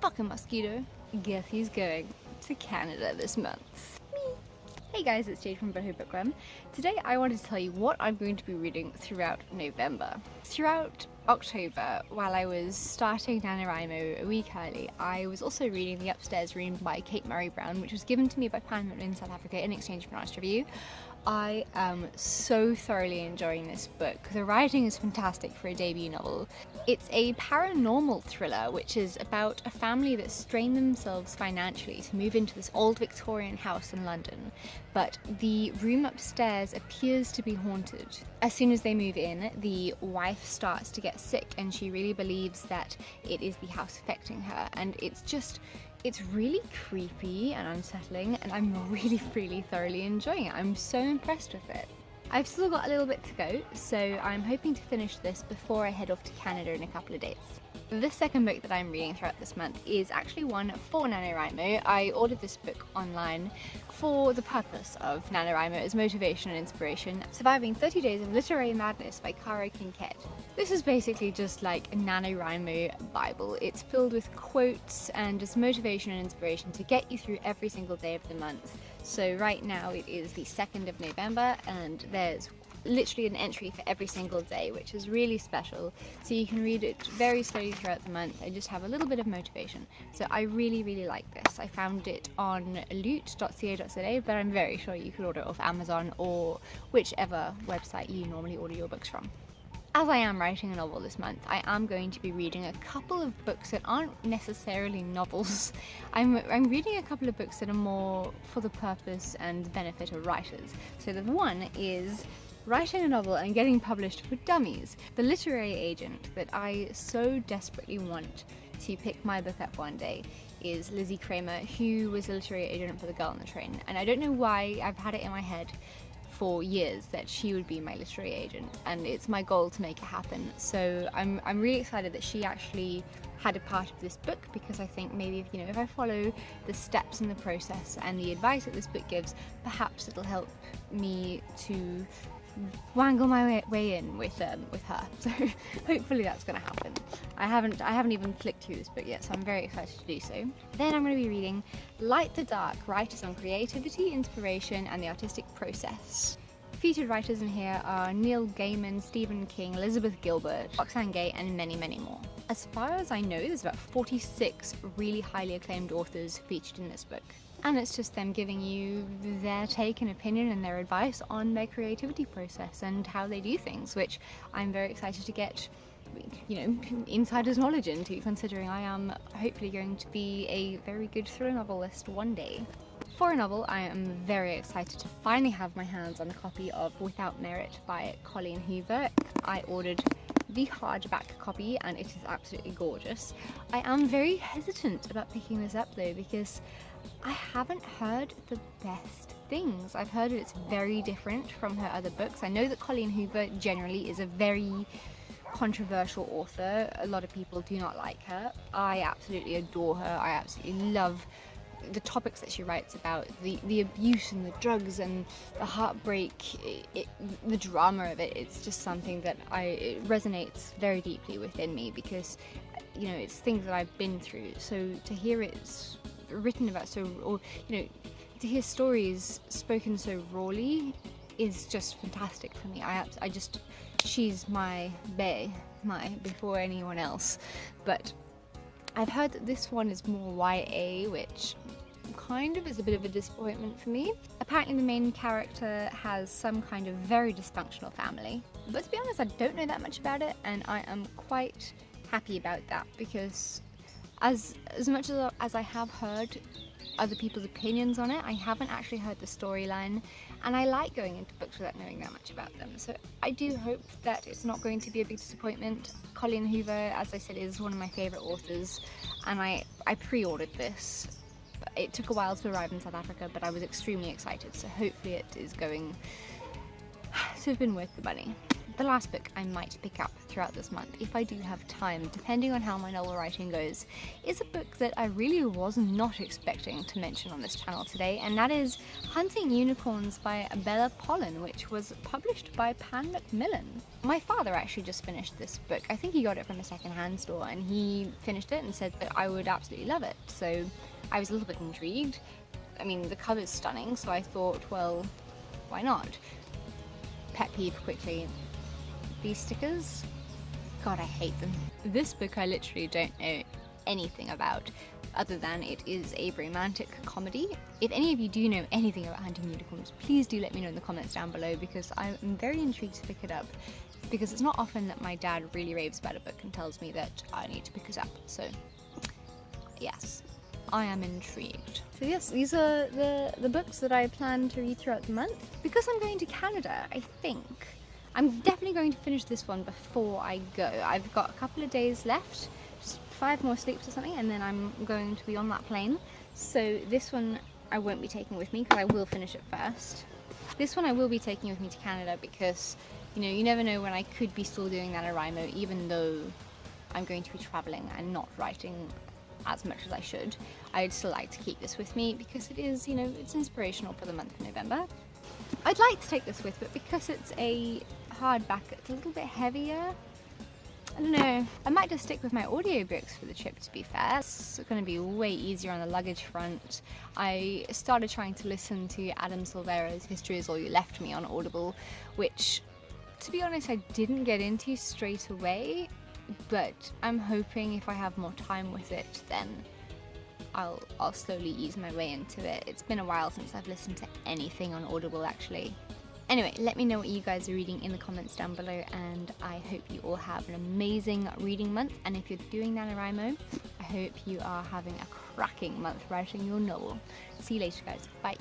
fucking mosquito. Guess he's going to Canada this month. Me. Hey guys, it's Jade from Boho Bookworm. Today I wanted to tell you what I'm going to be reading throughout November. Throughout October, while I was starting Nanowrimo a week early, I was also reading The Upstairs Room by Kate Murray-Browne, which was given to me by Pollen in South Africa in exchange for an honest review. I am so thoroughly enjoying this book. The writing is fantastic for a debut novel. It's a paranormal thriller which is about a family that strain themselves financially to move into this old Victorian house in London, but the room upstairs appears to be haunted. As soon as they move in, the wife starts to get sick and she really believes that it is the house affecting her, and it's really creepy and unsettling, and I'm really thoroughly enjoying it. I'm so impressed with it. I've still got a little bit to go, so I'm hoping to finish this before I head off to Canada in a couple of days. This second book that I'm reading throughout this month is actually one for Nanowrimo. I ordered this book online for the purpose of Nanowrimo as motivation and inspiration. Surviving 30 Days of Literary Madness by Caro, Kinkead. This is basically just like a Nanowrimo Bible. It's filled with quotes and just motivation and inspiration to get you through every single day of the month. So right now it is the 2nd of November and there's literally an entry for every single day, which is really special, so you can read it very slowly throughout the month and just have a little bit of motivation. So I really like this. I found it on loot.co.za, but I'm very sure you could order it off Amazon or whichever website you normally order your books from. As I am writing a novel this month, I am going to be reading a couple of books that aren't necessarily novels. I'm reading a couple of books that are more for the purpose and benefit of writers. So the one is writing a novel and getting published for Dummies. The literary agent that I so desperately want to pick my book up one day is Lizzie Kramer, who was a literary agent for The Girl on the Train. And I don't know why, I've had it in my head for years that she would be my literary agent, and it's my goal to make it happen. So I'm really excited that she actually had a part of this book, because I think maybe if I follow the steps in the process and the advice that this book gives, perhaps it'll help me to wangle my way in with her. So hopefully that's going to happen. I haven't even flicked through this book yet, so I'm very excited to do so. Then I'm going to be reading Light the Dark: Writers on Creativity, Inspiration and the Artistic Process. Featured writers in here are Neil Gaiman, Stephen King, Elizabeth Gilbert, Roxane Gay and many more. As far as I know, there's about 46 really highly acclaimed authors featured in this book. And it's just them giving you their take and opinion and their advice on their creativity process and how they do things, which I'm very excited to get, insider's knowledge into, considering I am hopefully going to be a very good thriller novelist one day. For a novel, I am very excited to finally have my hands on a copy of Without Merit by Colleen Hoover. I ordered the hardback copy and it is absolutely gorgeous. I am very hesitant about picking this up though, because I haven't heard the best things. I've heard it's very different from her other books. I know that Colleen Hoover generally is a very controversial author. A lot of people do not like her. I absolutely adore her. I absolutely love the topics that she writes about, the abuse and the drugs and the heartbreak, the drama of it. It's just something that it resonates very deeply within me, because it's things that I've been through. So to hear it written about to hear stories spoken so rawly is just fantastic for me. She's my bae, before anyone else. But I've heard that this one is more YA, which kind of is a bit of a disappointment for me. Apparently the main character has some kind of very dysfunctional family, but to be honest, I don't know that much about it, and I am quite happy about that, because as much as I have heard other people's opinions on it, I haven't actually heard the storyline, and I like going into books without knowing that much about them. So I do hope that it's not going to be a big disappointment. Colleen Hoover, as I said, is one of my favourite authors, and I pre-ordered this. It took a while to arrive in South Africa, but I was extremely excited, so hopefully it is going to have been worth the money. the last book I might pick up throughout this month, if I do have time, depending on how my novel writing goes, is a book that I really was not expecting to mention on this channel today, and that is Hunting Unicorns by Bella Pollen, which was published by Pan Macmillan. My father actually just finished this book. I think he got it from a second-hand store, and he finished it and said that I would absolutely love it, so I was a little bit intrigued. I mean, the cover's stunning, so I thought, well, why not? Pet peeve quickly. These stickers? God, I hate them. This book I literally don't know anything about, other than it is a romantic comedy. If any of you do know anything about Hunting Unicorns, please do let me know in the comments down below, because I'm very intrigued to pick it up, because it's not often that my dad really raves about a book and tells me that I need to pick it up, so yes. I am intrigued. So yes, these are the books that I plan to read throughout the month. Because I'm going to Canada, I think I'm definitely going to finish this one before I go. I've got a couple of days left, just 5 more sleeps or something, and then I'm going to be on that plane. So this one I won't be taking with me because I will finish it first. This one I will be taking with me to Canada because, you know, you never know when I could be still doing Nanowrimo, even though I'm going to be traveling and not writing as much as I should. I'd still like to keep this with me because it is, you know, it's inspirational for the month of November. I'd like to take this with, but because it's a hardback, it's a little bit heavier. I don't know. I might just stick with my audiobooks for the trip, to be fair. It's going to be way easier on the luggage front. I started trying to listen to Adam Silvera's History Is All You Left Me on Audible, which, to be honest, I didn't get into straight away. But I'm hoping if I have more time with it, then I'll slowly ease my way into it. It's been a while since I've listened to anything on Audible, actually. Anyway, let me know what you guys are reading in the comments down below, and I hope you all have an amazing reading month. And if you're doing NaNoWriMo, I hope you are having a cracking month writing your novel. See you later, guys. Bye.